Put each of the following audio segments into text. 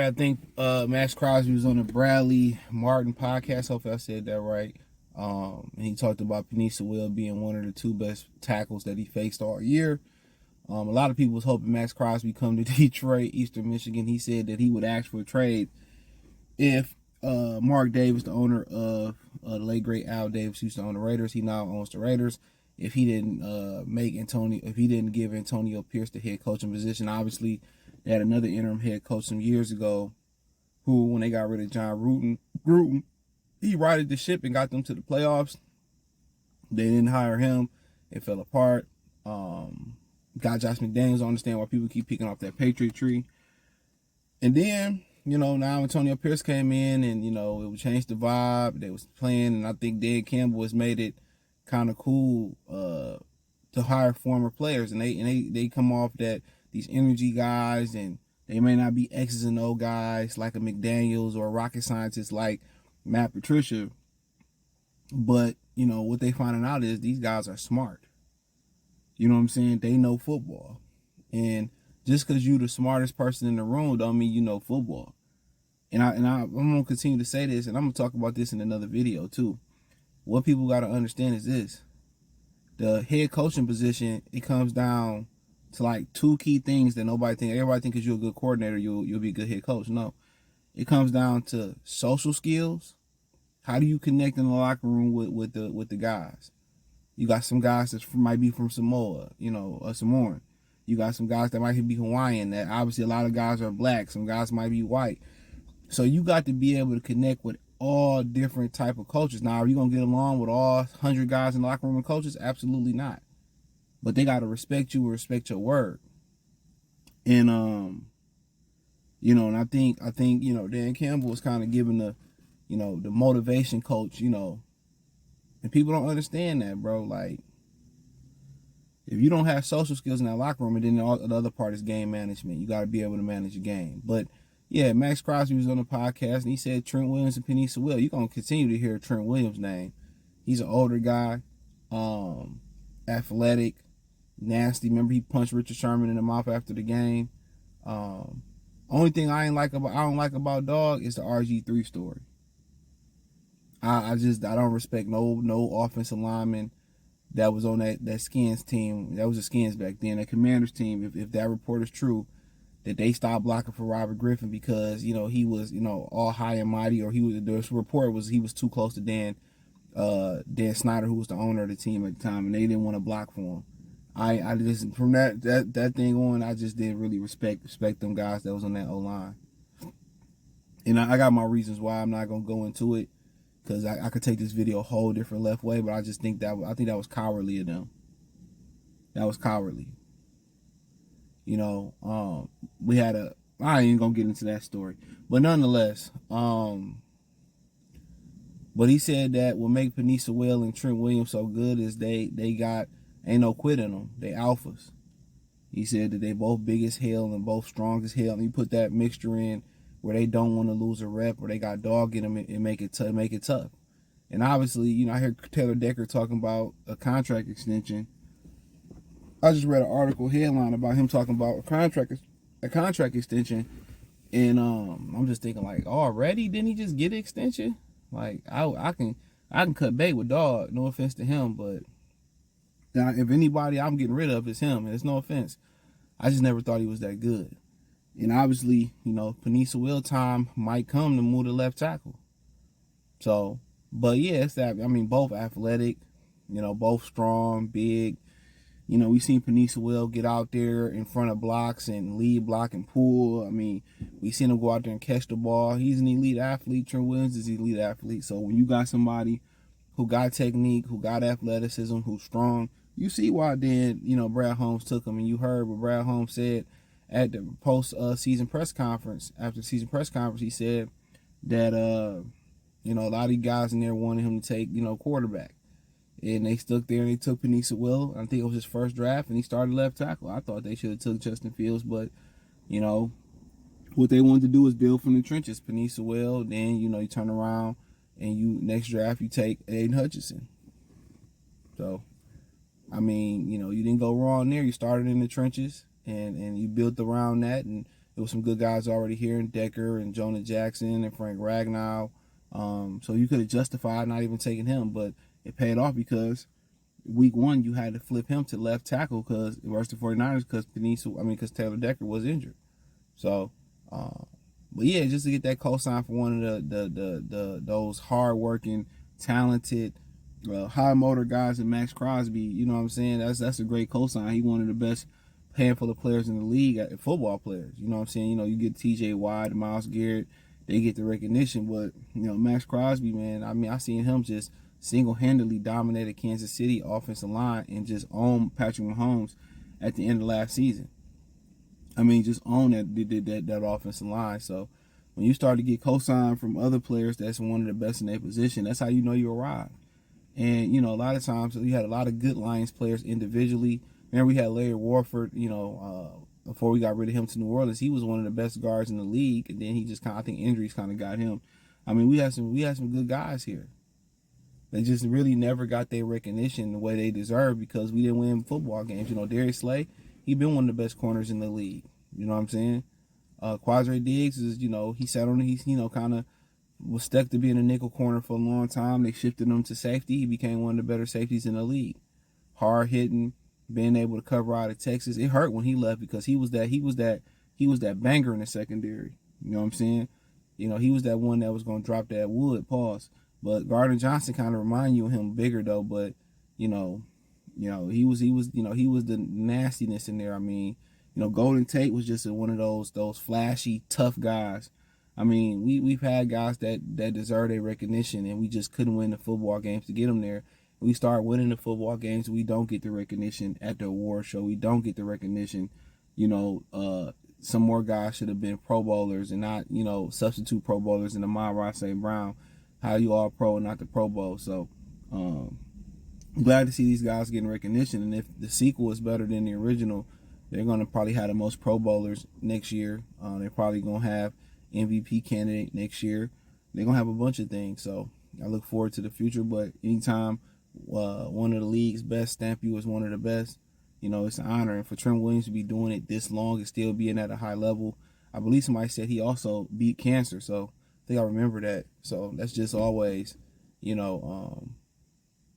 I think Maxx Crosby was on the Bradley Martin podcast. Hopefully I said that right. And he talked about Penei Sewell being one of the two best tackles that he faced all year. A lot of people was hoping Maxx Crosby come to Detroit, Eastern Michigan. He said that he would ask for a trade if Mark Davis, the owner of the late great Al Davis, used to own the Raiders. He now owns the Raiders. If he didn't if he didn't give Antonio Pierce the head coaching position, obviously they had another interim head coach some years ago, who when they got rid of John Gruden, he righted the ship and got them to the playoffs. They didn't hire him. It fell apart. Got Josh McDaniels. I understand why people keep picking off that Patriot tree. And then, now Antonio Pierce came in and, it would change the vibe. They was playing, and I think Dan Campbell has made it kind of cool to hire former players. And they come off that these energy guys, and they may not be X's and O guys like a McDaniels or a rocket scientist like Matt Patricia. But, what they finding out is these guys are smart. You know what I'm saying? They know football. And just because you're the smartest person in the room don't mean you know football. And I'm going to continue to say this, and I'm going to talk about this in another video too. What people got to understand is this. The head coaching position, it comes down to like two key things that everybody think because you're a good coordinator, you'll be a good head coach. No. It comes down to social skills. How do you connect in the locker room with the guys? You got some guys that might be from Samoa, a Samoan. You got some guys that might be Hawaiian. That obviously a lot of guys are black. Some guys might be white. So you got to be able to connect with all different type of cultures. Now, are you gonna get along with all 100 guys in the locker room and coaches? Absolutely not. But they got to respect you and respect your word. And and I think Dan Campbell was kind of giving the motivation coach, and people don't understand that, bro. Like, if you don't have social skills in that locker room, and then the other part is game management, you got to be able to manage your game. But yeah, Maxx Crosby was on the podcast, and he said Trent Williams and Penei Sewell. You're gonna continue to hear Trent Williams' name. He's an older guy, athletic, nasty. Remember, he punched Richard Sherman in the mouth after the game. Only thing I don't like about Dog is the RG3 story. I don't respect no offensive lineman that was on that Skins team. That was the Skins back then. That Commanders team, if that report is true, that they stopped blocking for Robert Griffin because, he was, all high and mighty, or the report was he was too close to Dan Snyder, who was the owner of the team at the time, and they didn't want to block for him. I just, from that thing on, I just didn't really respect them guys that was on that O-line. And I got my reasons why. I'm not going to go into it, because I could take this video a whole different left way, but I just think that was cowardly of them. That was cowardly. We had I ain't gonna get into that story, but nonetheless, but he said that what make Penei Sewell and Trent Williams so good is they ain't no quit in them. They alphas. He said that they both big as hell and both strong as hell, and you put that mixture in where they don't want to lose a rep, or they got dog in them and make it tough. And obviously, I hear Taylor Decker talking about a contract extension. I just read an article headline about him talking about a contract extension, and I'm just thinking, like, already didn't he just get an extension? Like, I can cut bait with Dog. No offense to him, but now if anybody I'm getting rid of is him, and it's no offense. I just never thought he was that good. And obviously, Penei Sewell time might come to move to left tackle. So, but yeah, it's that. I mean, both athletic, both strong, big. We seen Penei Sewell get out there in front of blocks and lead block and pull. I mean, we seen him go out there and catch the ball. He's an elite athlete. Trent Williams is an elite athlete. So when you got somebody who got technique, who got athleticism, who's strong, you see why then, Brad Holmes took him. And you heard what Brad Holmes said at the post-season press conference. After the season press conference, he said that, a lot of these guys in there wanted him to take, quarterback. And they stuck there and they took Penei Sewell. I think it was his first draft, and he started left tackle. I thought they should have took Justin Fields, but, what they wanted to do is build from the trenches. Penei Sewell, then, you turn around and next draft you take Aiden Hutchinson. So, I mean, you didn't go wrong there. You started in the trenches and you built around that, and There was some good guys already here in Decker and Jonah Jackson and Frank Ragnow. So you could have justified not even taking him, but it paid off because week one you had to flip him to left tackle because versus the 49ers because Taylor Decker was injured. So, but yeah, just to get that cosign for one of those hardworking, talented, high motor guys in Maxx Crosby, you know what I'm saying? That's a great cosign. He one of the best handful of players in the league, football players. You know what I'm saying? You know, you get T.J. Watt, Myles Garrett, they get the recognition, but Maxx Crosby, man, I mean, I seen him just single-handedly dominated Kansas City offensive line and just own Patrick Mahomes at the end of last season. I mean, just own that offensive line. So when you start to get cosign from other players that's one of the best in their position, that's how you know you arrived. And, a lot of times you had a lot of good Lions players individually. Remember, we had Larry Warford, before we got rid of him to New Orleans. He was one of the best guards in the league, and then he just I think injuries kind of got him. I mean, we had some good guys here. They just really never got their recognition the way they deserve because we didn't win football games. Darius Slay, he been one of the best corners in the league. You know what I'm saying? Quadre Diggs is, he sat on he's kind of was stuck to being a nickel corner for a long time. They shifted him to safety. He became one of the better safeties in the league. Hard hitting, being able to cover out of Texas. It hurt when he left because he was that banger in the secondary. You know what I'm saying? He was that one that was gonna drop that wood. Pause. But Gardner Johnson kind of remind you of him bigger though. But he was the nastiness in there. I mean, Golden Tate was just one of those flashy tough guys. I mean, we've had guys that deserve their recognition, and we just couldn't win the football games to get them there. We start winning the football games, we don't get the recognition at the award show. We don't get the recognition. Some more guys should have been Pro Bowlers and not, substitute Pro Bowlers in the Amon-Ra St. Brown. How you all pro and not the Pro Bowl. So, I'm glad to see these guys getting recognition. And if the sequel is better than the original, they're going to probably have the most Pro Bowlers next year. They're probably going to have MVP candidate next year. They're going to have a bunch of things. So I look forward to the future. But anytime one of the league's best stamp you as one of the best, it's an honor. And for Trent Williams to be doing it this long and still being at a high level, I believe somebody said he also beat cancer. So I think I remember that. So that's just always,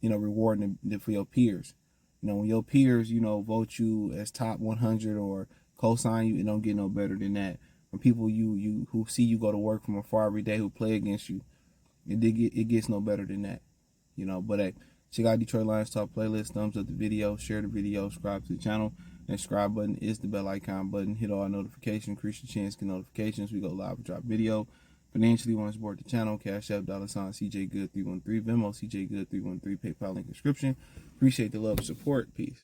rewarding for your peers. When your peers, vote you as top 100 or co-sign you, it don't get no better than that. From people you who see you go to work from afar every day, who play against you, it gets no better than that. But hey, check out Detroit Lions Talk playlist. Thumbs up the video, share the video, subscribe to the channel. And subscribe button is the bell icon button. Hit all notifications, increase your chance to get notifications. We go live and drop video. Financially, want to support the channel, Cash App, $, CJ Good 313, Venmo, CJ Good 313, PayPal link description. Appreciate the love and support. Peace.